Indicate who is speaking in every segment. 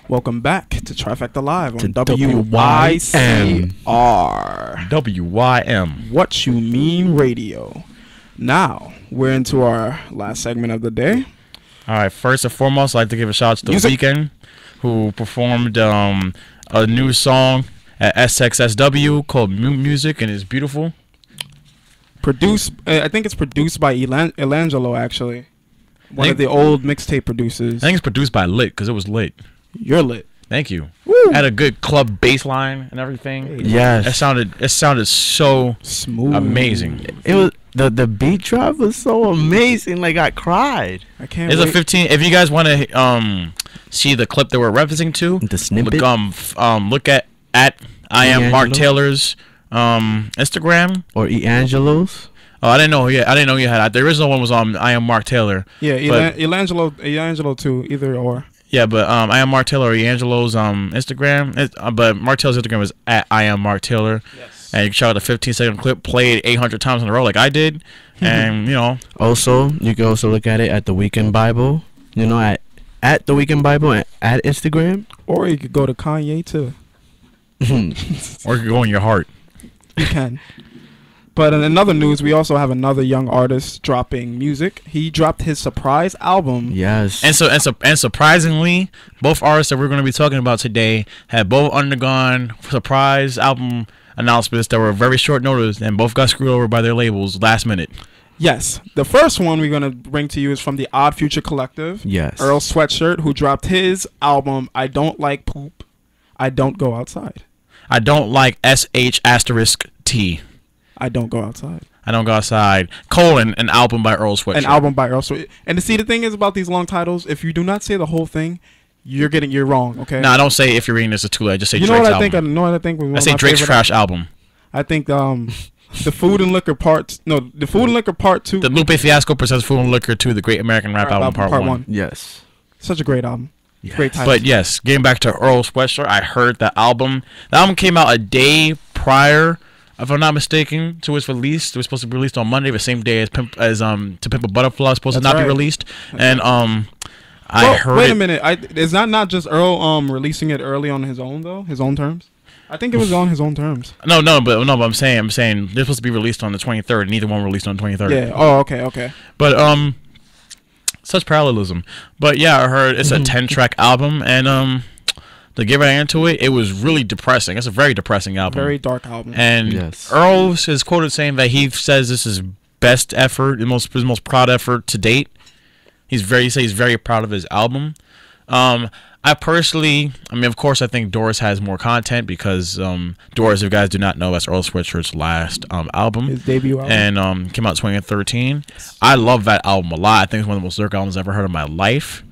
Speaker 1: Welcome back to Trifecta Live on
Speaker 2: To
Speaker 1: WYCR.
Speaker 2: WYM.
Speaker 1: What You Mean Radio. Now, we're into our last segment of the day.
Speaker 2: All right, first and foremost, I'd like to give a shout out to The Weeknd, who performed a new song at SXSW called Music, and it's beautiful.
Speaker 1: I think it's produced by Elangelo, actually. One of the old mixtape producers.
Speaker 2: I think it's produced by Lit, because it was lit.
Speaker 1: You're lit.
Speaker 2: Thank you.
Speaker 1: Woo.
Speaker 2: Had a good club bass line and everything.
Speaker 1: Hey,
Speaker 3: yes.
Speaker 2: It sounded so
Speaker 1: smooth.
Speaker 2: Amazing.
Speaker 3: It was the beat drop was so amazing. Like I cried.
Speaker 1: I can't
Speaker 2: It's
Speaker 1: wait.
Speaker 2: a 15. If you guys want to see the clip that we're referencing to,
Speaker 3: The snippet.
Speaker 2: look at I am Mark Taylor's Instagram.
Speaker 3: Or Eangelo's.
Speaker 2: Oh, I didn't know. Yeah, I didn't know you had that. The original one was on I am Mark Taylor.
Speaker 1: Yeah,
Speaker 2: but-
Speaker 1: Elangelo too, either or.
Speaker 2: Yeah, but I am Mark Taylor or Angelo's Instagram. But Mark Taylor's Instagram is at I am Mark Taylor.
Speaker 1: Yes.
Speaker 2: And you can check out a 15-second clip played 800 times in a row like I did. And, you know.
Speaker 3: Also, you can also look at it at The Weeknd Bible. You know, at The Weeknd Bible and at Instagram.
Speaker 1: Or you could go to Kanye too.
Speaker 2: Or you can go in your heart.
Speaker 1: You can. But in another news, we also have another young artist dropping music. He dropped his surprise album.
Speaker 3: Yes.
Speaker 2: And surprisingly, both artists that we're going to be talking about today have both undergone surprise album announcements that were very short notice, and both got screwed over by their labels last minute.
Speaker 1: Yes. The first one we're going to bring to you is from the Odd Future Collective.
Speaker 3: Yes.
Speaker 1: Earl Sweatshirt, who dropped his album, I Don't Like Poop, I Don't Go Outside.
Speaker 2: I don't like SH*T.
Speaker 1: I Don't Go Outside.
Speaker 2: I don't go outside. An album by Earl Sweatshirt.
Speaker 1: An album by Earl Sweatshirt. And to see, the thing is about these long titles, if you do not say the whole thing, you're wrong, okay?
Speaker 2: No, I don't say if you're reading this is too late. Just say
Speaker 1: You
Speaker 2: Drake's
Speaker 1: know what I
Speaker 2: album.
Speaker 1: think? I know what I think. Was one
Speaker 2: I
Speaker 1: of
Speaker 2: say
Speaker 1: my
Speaker 2: Drake's
Speaker 1: favorite
Speaker 2: trash album.
Speaker 1: I think the Food and Liquor Part... No, the Food and Liquor Part 2...
Speaker 2: The Lupe Fiasco presents Food and Liquor 2, the Great American Rap Album Part 1.
Speaker 3: Yes.
Speaker 1: Such a great album.
Speaker 3: Yes.
Speaker 1: Great title.
Speaker 2: But yes, getting back to Earl Sweatshirt, I heard the album. The album came out a day prior, if I'm not mistaken, to its release. It was supposed to be released on Monday, the same day as To Pimp a Butterfly was supposed to not be released. And I heard.
Speaker 1: Wait a minute. Is that not just Earl releasing it early on his own though? His own terms? I think it was on his own terms.
Speaker 2: No, but I'm saying they're supposed to be released on the 23rd, and neither one released on the 23rd.
Speaker 1: Yeah. Oh, okay.
Speaker 2: But such parallelism. But yeah, I heard it's a 10-track album, and to get right into it, it was really depressing. It's a very depressing album.
Speaker 1: Very dark album.
Speaker 2: And
Speaker 3: Yes.
Speaker 2: Earl is quoted saying that he says this is best effort, his most proud effort to date. He's very proud of his album. I personally, of course, I think Doris has more content because Doris, if you guys do not know, that's Earl Sweatshirt's last album.
Speaker 1: His debut album.
Speaker 2: And came out in 2013. I love that album a lot. I think it's one of the most lyric albums I've ever heard in my life.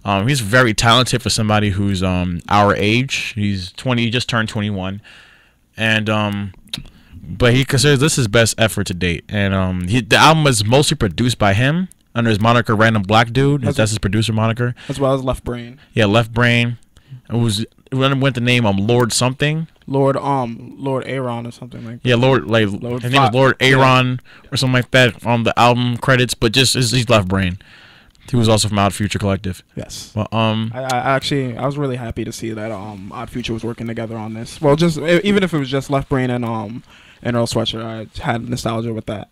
Speaker 2: He's very talented for somebody who's our age. He's 20, he just turned 21. And but he considers this his best effort to date. And the album is mostly produced by him under his moniker Random Black Dude. That's his producer moniker.
Speaker 1: As well as Left Brain.
Speaker 2: Yeah, Left Brain. It went the name Lord something.
Speaker 1: Lord Aaron or something like that.
Speaker 2: Yeah, Lord his name is Lord Aaron or something like that on the album credits, but just he's Left Brain. He was also from Odd Future Collective.
Speaker 1: Yes.
Speaker 2: Well,
Speaker 1: I was really happy to see that Odd Future was working together on this. Well, just even if it was just Left Brain and Earl Sweatshirt, I had nostalgia with that.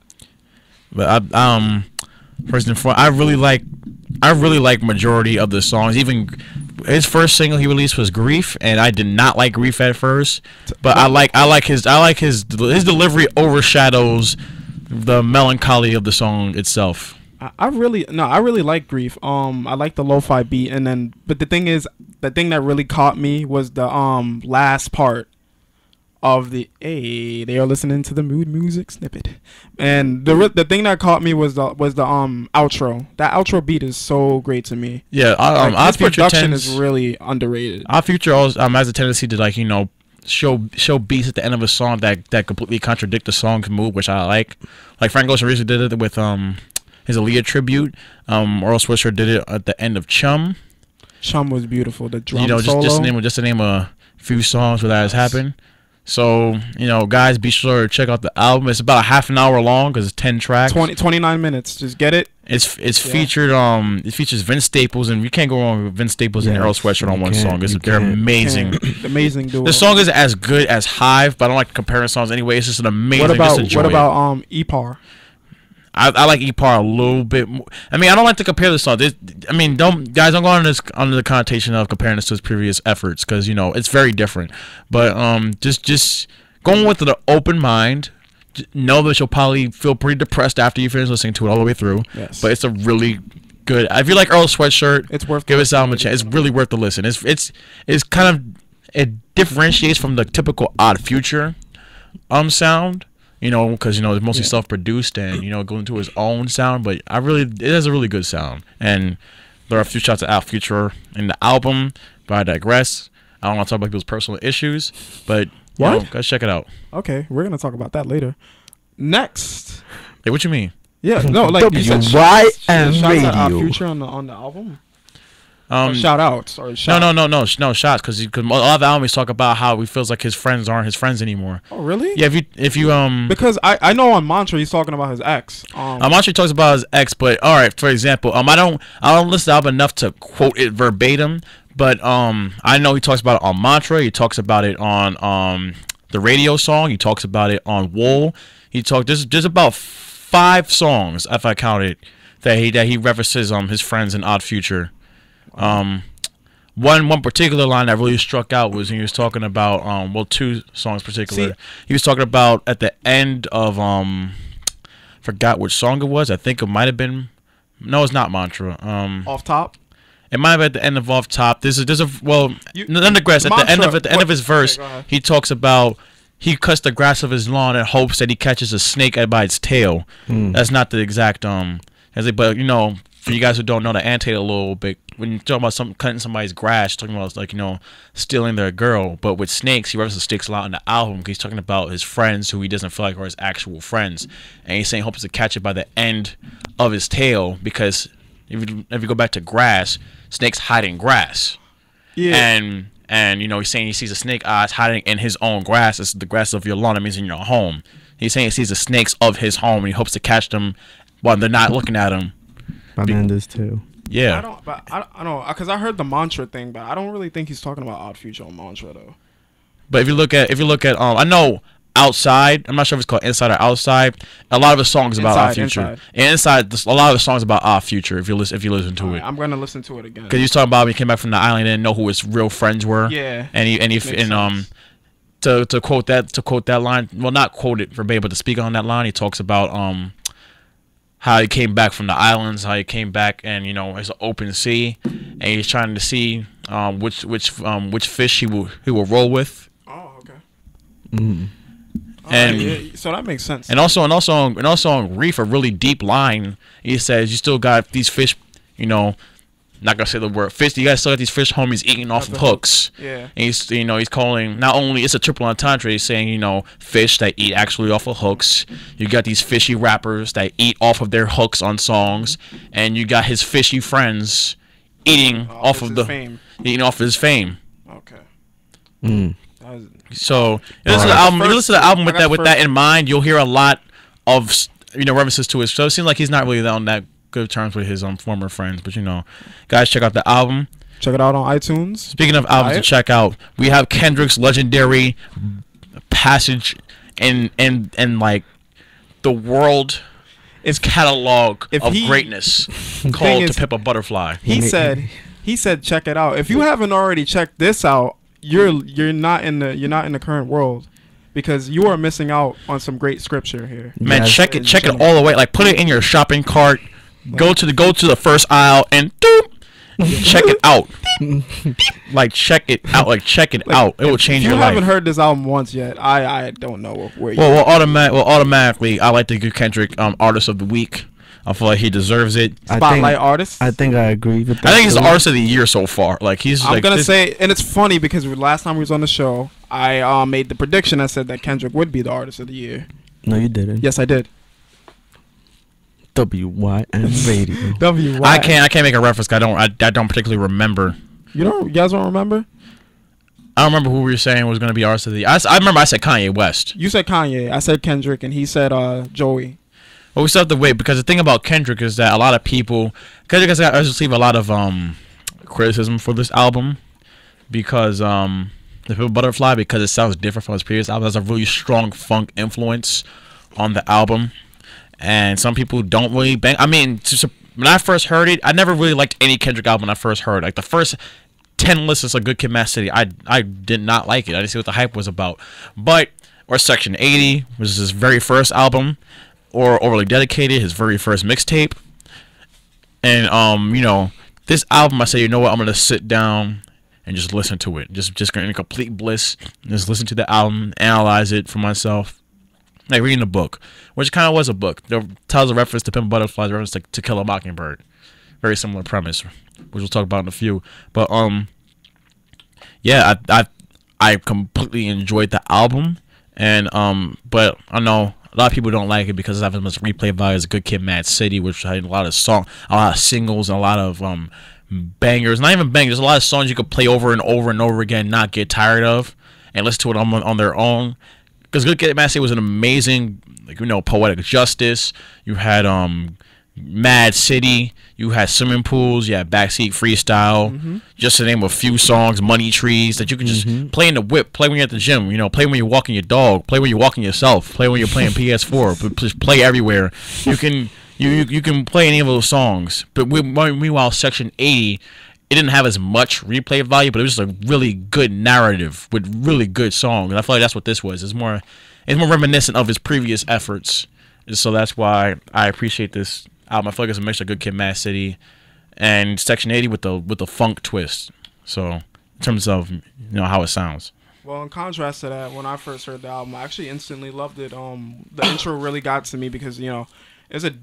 Speaker 2: But first and foremost, I really like majority of the songs. Even his first single he released was Grief, and I did not like Grief at first. But I like his delivery overshadows the melancholy of the song itself.
Speaker 1: I really like Grief. I like the lo-fi beat, but the thing that really caught me was the last part of they are listening to the mood music snippet, and the thing that caught me was the outro. That outro beat is so great to me.
Speaker 2: Yeah,
Speaker 1: his production is really underrated.
Speaker 2: Odd Future also has a tendency to show beats at the end of a song that completely contradict the song's mood, which I like. Like Frank Ocean recently did it with his Aaliyah tribute. Earl Sweatshirt did it at the end of Chum.
Speaker 1: Chum was beautiful. The drum solo.
Speaker 2: Just to name a few songs where that has happened. So, guys, be sure to check out the album. It's about a half an hour long because it's 10 tracks.
Speaker 1: 29 minutes. Just get it.
Speaker 2: It's featured. It features Vince Staples, and you can't go wrong with Vince Staples and Earl Sweatshirt on one song. They're amazing.
Speaker 1: Amazing duo.
Speaker 2: The song isn't as good as Hive, but I don't like comparing songs anyway. It's just an amazing.
Speaker 1: What about EPAR?
Speaker 2: I like EPAR a little bit more. I mean, I don't like to compare the songs. Don't go under the connotation of comparing this to his previous efforts, because it's very different. But just going with an open mind. Know that you'll probably feel pretty depressed after you finish listening to it all the way through.
Speaker 1: Yes.
Speaker 2: But it's a really good. If you like Earl Sweatshirt,
Speaker 1: it's worth.
Speaker 2: Give this album a chance. It's really worth the listen. It's kind of, it differentiates from the typical Odd Future sound. Because it's mostly self-produced and going into his own sound, but it has a really good sound. And there are a few shots of Odd Future in the album, but I digress. I don't want to talk about people's personal issues, but guys, check it out.
Speaker 1: Okay, we're gonna talk about that later. Next.
Speaker 2: Hey, what you mean?
Speaker 1: Yeah, no, like you said,
Speaker 3: shots
Speaker 1: at Odd Future on the album. Shout outs or shout.
Speaker 2: No shots, because a lot of the albums talk about how he feels like his friends aren't his friends anymore.
Speaker 1: Oh really?
Speaker 2: Yeah, if you
Speaker 1: because I know on Mantra he's talking about his ex.
Speaker 2: Mantra talks about his ex, but all right, for example, I don't listen to the album enough to quote it verbatim, but I know he talks about it on Mantra. He talks about it on the radio song. He talks about it on Wool. There's about 5 songs, if I counted, that he references his friends in Odd Future. One particular line that really struck out was when he was talking about 2 songs particular. He was talking about at the end of forgot which song it was. I think it might have been, no, it's not Mantra.
Speaker 1: Off Top.
Speaker 2: It might have been at the end of Off Top. At the end of his verse, he talks about he cuts the grass of his lawn in hopes that he catches a snake by its tail. That's not the exact but for you guys who don't know the annotate a little bit, when you're talking about cutting somebody's grass, talking about stealing their girl. But with snakes, he references snakes a lot in the album because he's talking about his friends who he doesn't feel like are his actual friends, and he's saying he hopes to catch it by the end of his tail, because if you go back to grass, snakes hide in grass. Yeah. And he's saying he sees a snake eyes hiding in his own grass. It's the grass of your lawn. That means in your home. He's saying he sees the snakes of his home, and he hopes to catch them while they're not looking at him.
Speaker 3: My man does too.
Speaker 2: Yeah.
Speaker 1: I don't, because I heard the Mantra thing, but I don't really think he's talking about Odd Future on Mantra though.
Speaker 2: But if you look at I know Outside, I'm not sure if it's called Inside or Outside. A lot of the songs about Odd Future. Inside, a lot of the songs about Odd Future. If you listen to it,
Speaker 1: I'm gonna listen to it again.
Speaker 2: Because he's talking about when he came back from the island, and didn't know who his real friends were.
Speaker 1: Yeah.
Speaker 2: To quote that line, well, not quote it verbatim, but to speak on that line, he talks about how he came back from the islands, how he came back, and it's an open sea, and he's trying to see which fish he will roll with.
Speaker 1: Oh, okay.
Speaker 3: Mm.
Speaker 2: And
Speaker 1: so that makes sense.
Speaker 2: And also on Reef, a really deep line. He says you still got these fish, not gonna say the word fish. You guys still got these fish homies eating off of hooks.
Speaker 1: Yeah.
Speaker 2: And he's calling, not only it's a triple entendre. He's saying fish that eat actually off of hooks. You got these fishy rappers that eat off of their hooks on songs, and you got his fishy friends eating off of his fame.
Speaker 1: Okay.
Speaker 2: Mm. So you listen to the album with that in mind. You'll hear a lot of references to it. So it seems like he's not really on that good terms with his former friends. But guys, check out the album.
Speaker 1: Check it out on iTunes.
Speaker 2: Speaking of albums to check out, we have Kendrick's legendary passage in like the world is catalog of greatness called To Pimp a Butterfly.
Speaker 1: He said check it out. If you haven't already checked this out, you're not in the current world, because you are missing out on some great scripture here.
Speaker 2: Man, check it all the way. Like, put it in your shopping cart. Go to the first aisle and check it out. Like, check it out. It will change your life.
Speaker 1: If you haven't heard this album once yet, I don't know where you.
Speaker 2: Automatically, I like to give Kendrick Artist of the Week. I feel like he deserves it.
Speaker 1: Spotlight artist.
Speaker 3: I think I agree with that.
Speaker 2: I think he's the artist of the year so far. Like,
Speaker 1: I'm gonna say, and it's funny because last time we was on the show, I made the prediction. I said that Kendrick would be the artist of the year.
Speaker 3: No, you didn't.
Speaker 1: Yes, I did.
Speaker 3: WYN Radio.
Speaker 1: WYN.
Speaker 2: I can't make a reference. I don't particularly remember.
Speaker 1: You guys don't remember?
Speaker 2: I don't remember who we were saying was going to be artist of the year. I remember I said Kanye West.
Speaker 1: You said Kanye. I said Kendrick, and he said Joey.
Speaker 2: Well, we still have to wait because the thing about Kendrick is that a lot of people, Kendrick has received a lot of criticism for this album because the Pimp Butterfly, because it sounds different from his previous album. There's a really strong funk influence on the album, and some people don't really bang. I mean, when I first heard it, I never really liked any Kendrick album when I first heard it. Like the first 10 listens of Good Kid, Mad City, I did not like it. I didn't see what the hype was about. Or Section 80 was his very first album, or Overly Dedicated, his very first mixtape. And this album, I say, you know what, I'm gonna sit down and just listen to it. Just in complete bliss. Just listen to the album, analyze it for myself. Like reading a book, which kind of was a book. It tells a reference to Pimp Butterflies, a reference to Kill a Mockingbird. Very similar premise, which we'll talk about in a few. But yeah, I completely enjoyed the album, and but I know a lot of people don't like it because it has as much replay value as Good Kid, Mad City, which had a lot of singles, and a lot of bangers. Not even bangers. There's a lot of songs you could play over and over and over again, not get tired of, and listen to it on their own. Because Good Kid, Mad City was an amazing, Poetic Justice. You had Mad City. You had Swimming Pools. You had Backseat Freestyle. Just to name a few songs. Money Trees that you can just play in the whip, play when you're at the gym. Play when you're walking your dog. Play when you're walking yourself. Play when you're playing PS4. But just play everywhere. You can play any of those songs. But meanwhile, Section 80. It didn't have as much replay value, but it was just a really good narrative with really good songs. And I feel like that's what this was. It's more reminiscent of his previous efforts. So that's why I appreciate this album. I feel like it's a mix of Good Kid, Mad City, and Section 80 with the funk twist. So in terms of how it sounds.
Speaker 1: Well, in contrast to that, when I first heard the album, I actually instantly loved it. The intro really got to me because it's a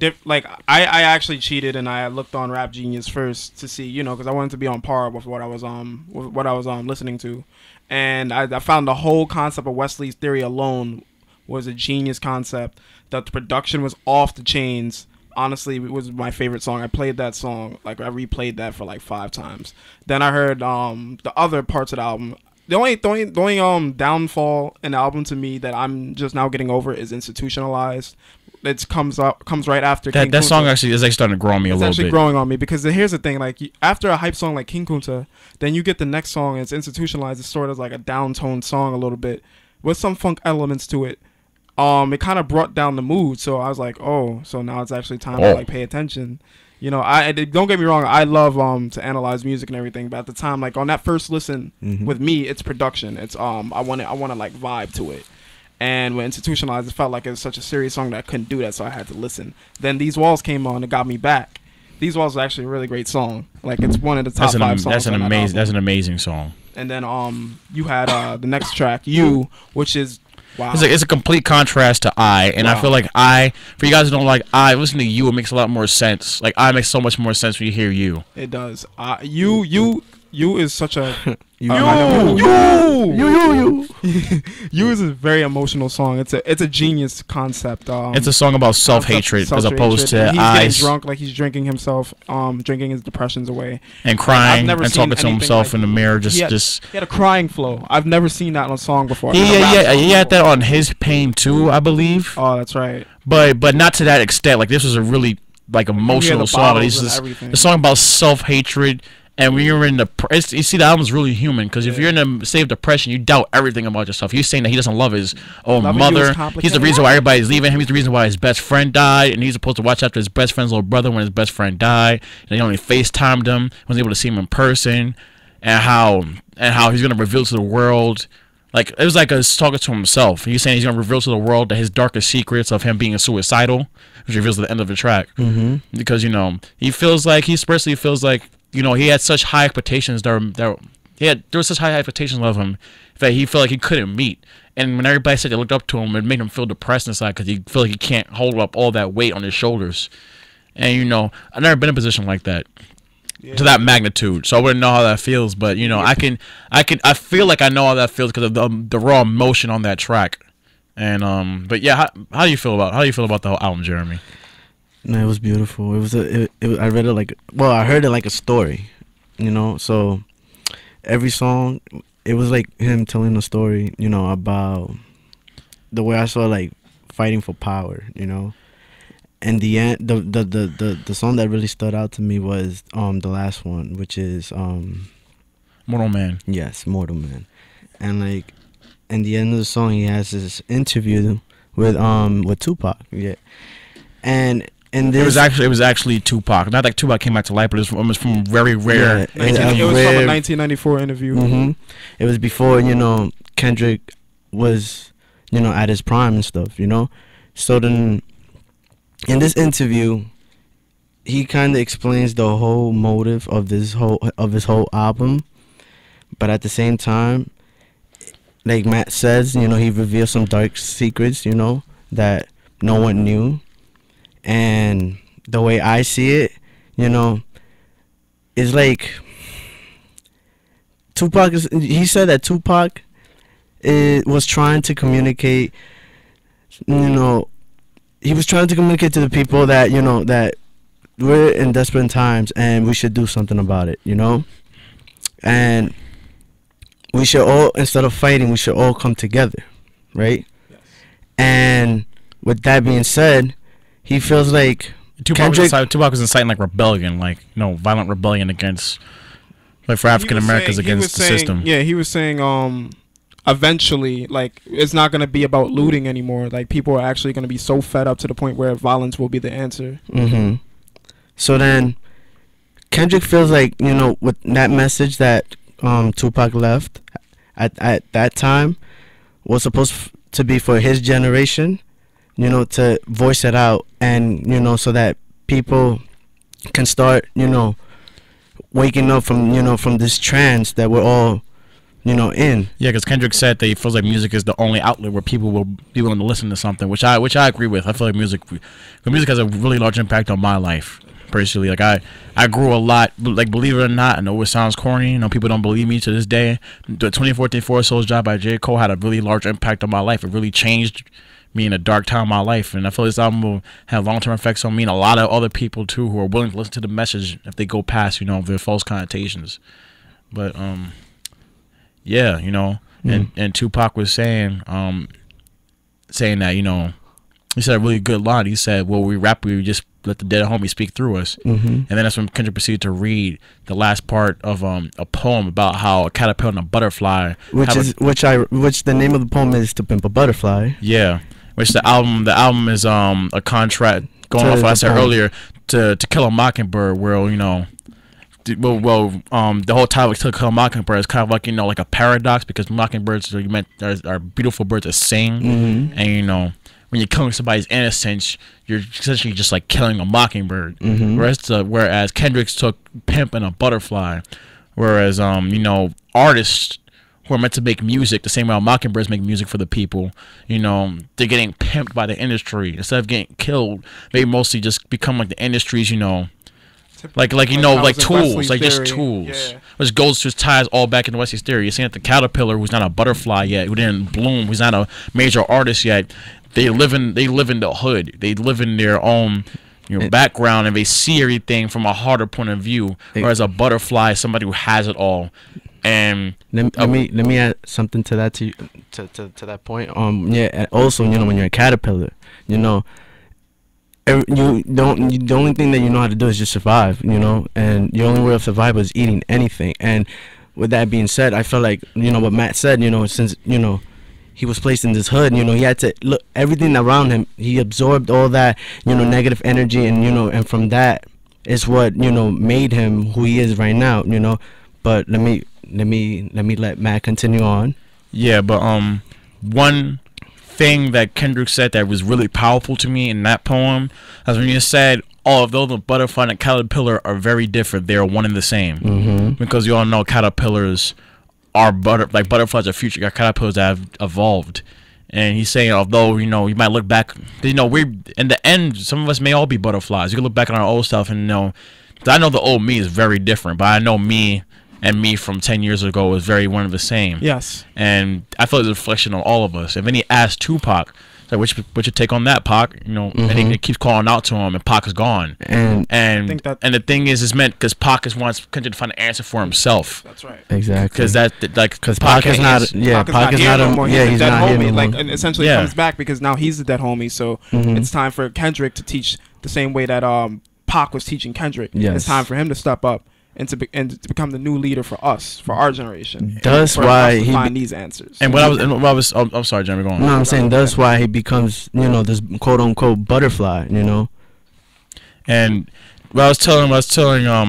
Speaker 1: I actually cheated and I looked on Rap Genius first to see, because I wanted to be on par with what I was listening to, and I found the whole concept of Wesley's Theory alone was a genius concept. That the production was off the chains. Honestly, it was my favorite song. I played that song, I replayed that for 5 times. Then I heard the other parts of the album. The only downfall in the album to me that I'm just now getting over is Institutionalized. It comes right after
Speaker 2: that. That song actually is starting to grow on me a little bit. It's actually
Speaker 1: growing on me because here's the thing: after a hype song like King Kunta, then you get the next song and it's Institutionalized. It's sort of like a downtoned song a little bit with some funk elements to it. It kind of brought down the mood, so I was like, oh, so now it's actually time to pay attention. I don't get me wrong, I love to analyze music and everything, but at the time, on that first listen with me, it's production. It's I want to vibe to it. And when Institutionalized, it felt like it was such a serious song that I couldn't do that, so I had to listen. Then These Walls came on and got me back. These Walls was actually a really great song. It's one of the top 5 songs.
Speaker 2: That's an amazing song.
Speaker 1: And then you had the next track, You, which is wow.
Speaker 2: It's a complete contrast to I, and I feel like for you guys who don't like I, listen to You, it makes a lot more sense. I makes so much more sense when you hear You.
Speaker 1: It does. You is such a You is a very emotional song. It's a genius concept.
Speaker 2: It's a song about self-hatred as opposed to
Speaker 1: he's getting drunk, he's drinking himself, drinking his depressions away
Speaker 2: and crying and talking to himself in the mirror. He had
Speaker 1: a crying flow. I've never seen that on a song before.
Speaker 2: He had that on His Pain too, I believe.
Speaker 1: Oh, that's right.
Speaker 2: But not to that extent. This was a really emotional song. It's just a song about self-hatred. And when you're in you see the album's really human because if you're in a state of depression, you doubt everything about yourself. You're saying that he doesn't love his own mother. He's the reason why everybody's leaving him. He's the reason why his best friend died, and he's supposed to watch after his best friend's little brother when his best friend died. And he only FaceTimed him, wasn't able to see him in person, and how he's gonna reveal to the world. It was like us talking to himself. He's saying he's gonna reveal to the world that his darkest secrets of him being suicidal, which reveals at the end of the track. Because he feels like he had such high expectations there were such high expectations of him that he felt like he couldn't meet. And when everybody said they looked up to him, it made him feel depressed inside because he felt like he can't hold up all that weight on his shoulders. And I've never been in a position like that to that magnitude, so I wouldn't know how that feels. But I feel like I know how that feels because of the raw emotion on that track. And but yeah, how do you feel about the whole album, Jeremy?
Speaker 3: No, it was beautiful. I read it I heard it like a story, So every song, it was like him telling a story, you know, about the way I saw like fighting for power, you know. And the end, the song that really stood out to me was the last one, which is
Speaker 2: Mortal Man.
Speaker 3: yes, Mortal Man. And like in the end of the song, he has this interview with Tupac. Yeah, and this
Speaker 2: It was actually Tupac. Not like Tupac came back to life, but it was from very rare.
Speaker 3: yeah,
Speaker 1: It was from a 1994 interview.
Speaker 3: hmm It was before, you know, Kendrick was, you know, at his prime and stuff, you know. So then, in this interview, he kind of explains the whole motive of his whole album, but at the same time, like Matt says, you know, he reveals some dark secrets, you know, that no one knew. And the way I see it, you know, is like Tupac is. He said that Tupac was trying to communicate. You know, he was trying to communicate to the people that, you know, that we're in desperate times and we should do something about it. You know, and we should all, instead of fighting, we should all come together, right? Yes. And with that being said, he feels like
Speaker 2: Tupac was inciting like rebellion, like, you know, violent rebellion against, like, for African Americans against the system.
Speaker 1: Yeah, he was saying eventually, like, it's not going to be about looting anymore. Like, people are actually going to be so fed up to the point where violence will be the answer.
Speaker 3: Mm-hmm. So then Kendrick feels like, you know, with that message that Tupac left at that time was supposed to be for his generation, you know, to voice it out, and, you know, so that people can start, you know, waking up from, you know, from this trance that we're all, you know, in.
Speaker 2: Yeah, because Kendrick said that he feels like music is the only outlet where people will be willing to listen to something, which I agree with. I feel like music has a really large impact on my life personally. Like, I grew a lot, like, believe it or not, I know it sounds corny, you know, people don't believe me to this day. The 2014 Forest Souls job by J. Cole had a really large impact on my life. It really changed me in a dark time of my life, and I feel this album will have long-term effects on me and a lot of other people too, who are willing to listen to the message if they go past, you know, their false connotations. But yeah, you know, and Tupac was saying that, you know, he said a really good line. He said, well, we rap, we just let the dead homie speak through us. And then that's when Kendrick proceeded to read the last part of a poem about how a caterpillar and a butterfly,
Speaker 3: which the name of the poem is To Pimp a Butterfly.
Speaker 2: Yeah, which the album is a contract going off what I said earlier, to Kill a Mockingbird, where, you know, the whole title of To Kill a Mockingbird is kind of like, you know, like a paradox, because mockingbirds are beautiful birds that sing, and, you know, when you're killing somebody's innocence, you're essentially just like killing a mockingbird. Whereas Kendrick took Pimp and a Butterfly, whereas you know, artists who are meant to make music the same way mockingbirds make music for the people, you know, they're getting pimped by the industry instead of getting killed. They mostly just become like the industry's, you know, like you know, like tools, like just tools. Yeah. Which goes to ties all back into Wesley's theory. You're saying that the caterpillar, who's not a butterfly yet, who didn't bloom, who's not a major artist yet, they live in the hood. They live in their own, you know, background, and they see everything from a harder point of view. Whereas a butterfly is somebody who has it all. And
Speaker 3: let me add something to that, to that point. Yeah. Also, you know, when you're a caterpillar, you know, the only thing that you know how to do is just survive, you know, and your only way of survival is eating anything. And with that being said, I feel like, you know, what Matt said, you know, since, you know, he was placed in this hood, you know, he had to look everything around him. He absorbed all that, you know, negative energy, and, you know, and from that is what, you know, made him who he is right now, you know. But let me let Matt continue on.
Speaker 2: Yeah, but one thing that Kendrick said that was really powerful to me in that poem is when you said, although the butterfly and the caterpillar are very different, they are one and the same. Because you all know caterpillars are butterflies are future caterpillars that have evolved. And he's saying, although, you know, you might look back, you know, we in the end, some of us may all be butterflies. You can look back on our old stuff and, you know, I know the old me is very different, but I know me and me from 10 years ago is very one of the same.
Speaker 1: Yes.
Speaker 2: And I feel it's a reflection on all of us. And then he asked Tupac, Like, what's your take on that, Pac? You know, and he keeps calling out to him, and Pac is gone. And the thing is meant because Pac wants Kendrick to find an answer for himself.
Speaker 1: That's right.
Speaker 3: Exactly.
Speaker 2: Because
Speaker 3: Pac is not. Yeah, Pac is not.
Speaker 1: He's a dead
Speaker 3: not
Speaker 1: homie.
Speaker 3: no
Speaker 1: Like, and essentially comes back because now he's the dead homie. So it's time for Kendrick to teach the same way that Pac was teaching Kendrick.
Speaker 3: Yes.
Speaker 1: It's time for him to step up and to become the new leader for us, for our generation.
Speaker 3: That's why he
Speaker 1: find these answers.
Speaker 2: And I'm sorry, Jeremy, go on.
Speaker 3: No, I'm saying that's why he becomes, you know, this quote unquote butterfly, you know.
Speaker 2: And I was telling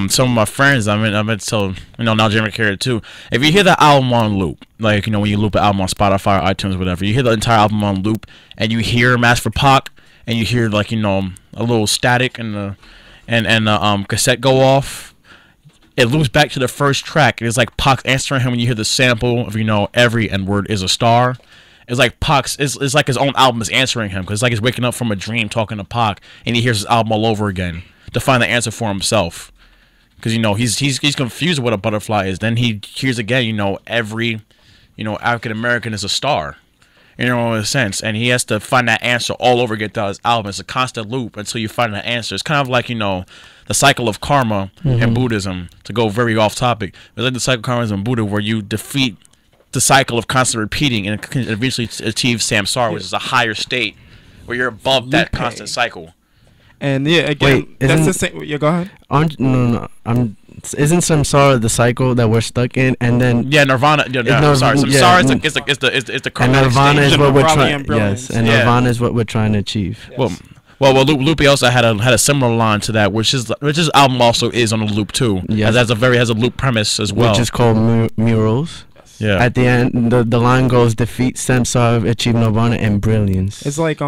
Speaker 2: some of my friends, I meant to tell, you know, now Jeremy carried it too. If you hear the album on loop, like, you know, when you loop an album on Spotify or iTunes or whatever, you hear the entire album on loop, and you hear him ask for Pac, and you hear, like, you know, a little static and the cassette go off. It loops back to the first track. It's like Pac's answering him when you hear the sample of, you know, every N-word is a star. It's like it's like his own album is answering him, because it's like he's waking up from a dream talking to Pac, and he hears his album all over again to find the answer for himself. Because, you know, he's confused with what a butterfly is. Then he hears again, you know, every, you know, African American is a star. You know, in a sense, and he has to find that answer all over again throughout his album. It's a constant loop until you find that answer. It's kind of like, you know, the cycle of karma in Buddhism, to go very off topic. It's like the cycle of karma in Buddha, where you defeat the cycle of constant repeating and eventually achieve samsara, which is a higher state where you're above that constant cycle.
Speaker 1: And yeah, again, that's the same. Yeah, go ahead.
Speaker 3: Isn't samsara the cycle that we're stuck in, and then
Speaker 2: nirvana? Sorry, samsara is the
Speaker 3: and nirvana is what we're trying.
Speaker 1: Yes,
Speaker 3: and nirvana is what we're trying to achieve.
Speaker 1: Yes.
Speaker 2: Well, Lupe also had a similar line to that, which his album also is on a loop too.
Speaker 3: Yes,
Speaker 2: has a loop premise as well,
Speaker 3: which is called Murals.
Speaker 2: Yeah.
Speaker 3: At the end, the line goes: defeat samsara, achieve nirvana, and brilliance.
Speaker 1: It's like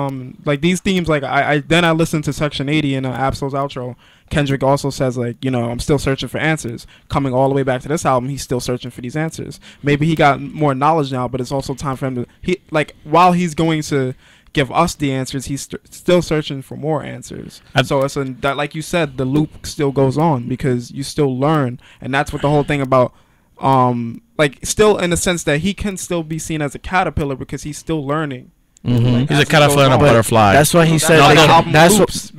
Speaker 1: these themes. Like I listened to Section 80 in Absol's outro. Kendrick also says, like, you know, I'm still searching for answers. Coming all the way back to this album, he's still searching for these answers. Maybe he got more knowledge now, but it's also time for him to while he's going to give us the answers, he's still searching for more answers. So it's that, like you said, the loop still goes on because you still learn, and that's what the whole thing about. Like, still in the sense that he can still be seen as a caterpillar because he's still learning.
Speaker 3: Like,
Speaker 2: he's a caterpillar and a butterfly.
Speaker 3: That's why he said.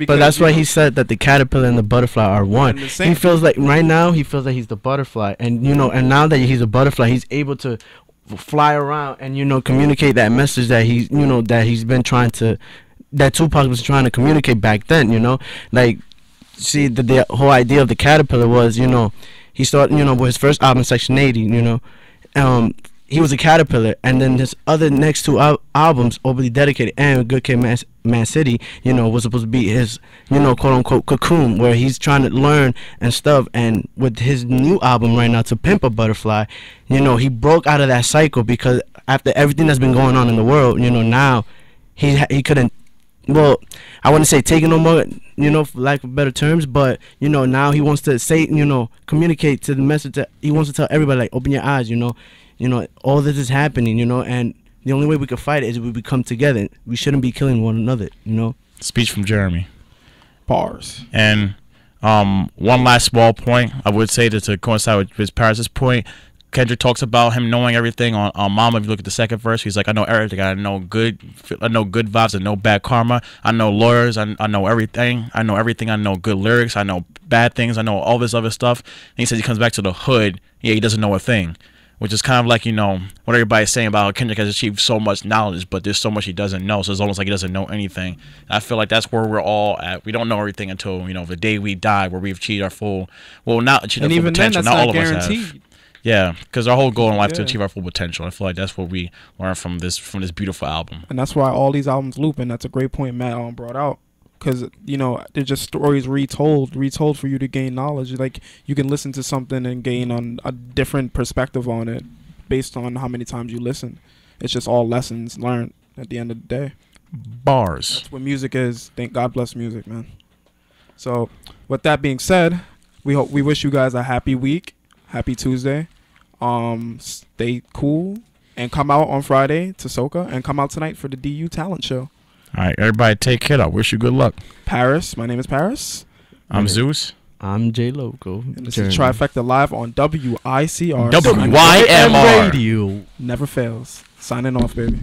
Speaker 3: That's why he said that the caterpillar and the butterfly are one. He feels like right now he's the butterfly, and you know, and now that he's a butterfly, he's able to fly around and, you know, communicate that message that that Tupac was trying to communicate back then. You know, like, see, the whole idea of the caterpillar was, you know, he started, you know, with his first album, Section 80, you know, he was a caterpillar, and then his other next two albums, Overly Dedicated and Good Kid, Man City, you know, was supposed to be his, you know, quote unquote cocoon, where he's trying to learn and stuff. And with his new album right now, To Pimp a Butterfly, you know, he broke out of that cycle, because after everything that's been going on in the world, you know, now he couldn't, well, I wouldn't say take it no more, you know, for lack of better terms, but, you know, now he wants to say, you know, communicate to the message that he wants to tell everybody, like, open your eyes, you know, all this is happening, you know, and the only way we can fight it is if we come together. We shouldn't be killing one another, you know. Speech from Jeremy.
Speaker 1: Bars.
Speaker 2: And one last small point, I would say, to coincide with his Paris' point, Kendrick talks about him knowing everything on Mama. If you look at the second verse, he's like, I know everything. I know good vibes. I know bad karma. I know lawyers. I know everything. I know everything. I know good lyrics. I know bad things. I know all this other stuff. And he says he comes back to the hood. Yeah, he doesn't know a thing, which is kind of like, you know, what everybody's saying about how Kendrick has achieved so much knowledge, but there's so much he doesn't know. So it's almost like he doesn't know anything. And I feel like that's where we're all at. We don't know everything until, you know, the day we die, where we've achieved our full, well, not achieved our full potential. Not all of us have. Yeah, because our whole goal in life is to achieve our full potential. I feel like that's what we learn from this beautiful album.
Speaker 1: And that's why all these albums loop, and that's a great point Matt brought out. Because, you know, they're just stories retold for you to gain knowledge. Like, you can listen to something and gain on a different perspective on it based on how many times you listen. It's just all lessons learned at the end of the day.
Speaker 2: Bars.
Speaker 1: That's what music is. Thank God bless music, man. So, with that being said, we wish you guys a happy week. Happy Tuesday. Stay cool and come out on Friday to Soca, and come out tonight for the DU Talent Show.
Speaker 2: All right, everybody, take care. I wish you good luck.
Speaker 1: Paris, my name is Paris.
Speaker 2: I'm Zeus.
Speaker 3: I'm J Loco.
Speaker 1: And this is Trifecta Live on WICR.
Speaker 2: WYMR
Speaker 3: Radio.
Speaker 1: Never fails. Signing off, baby.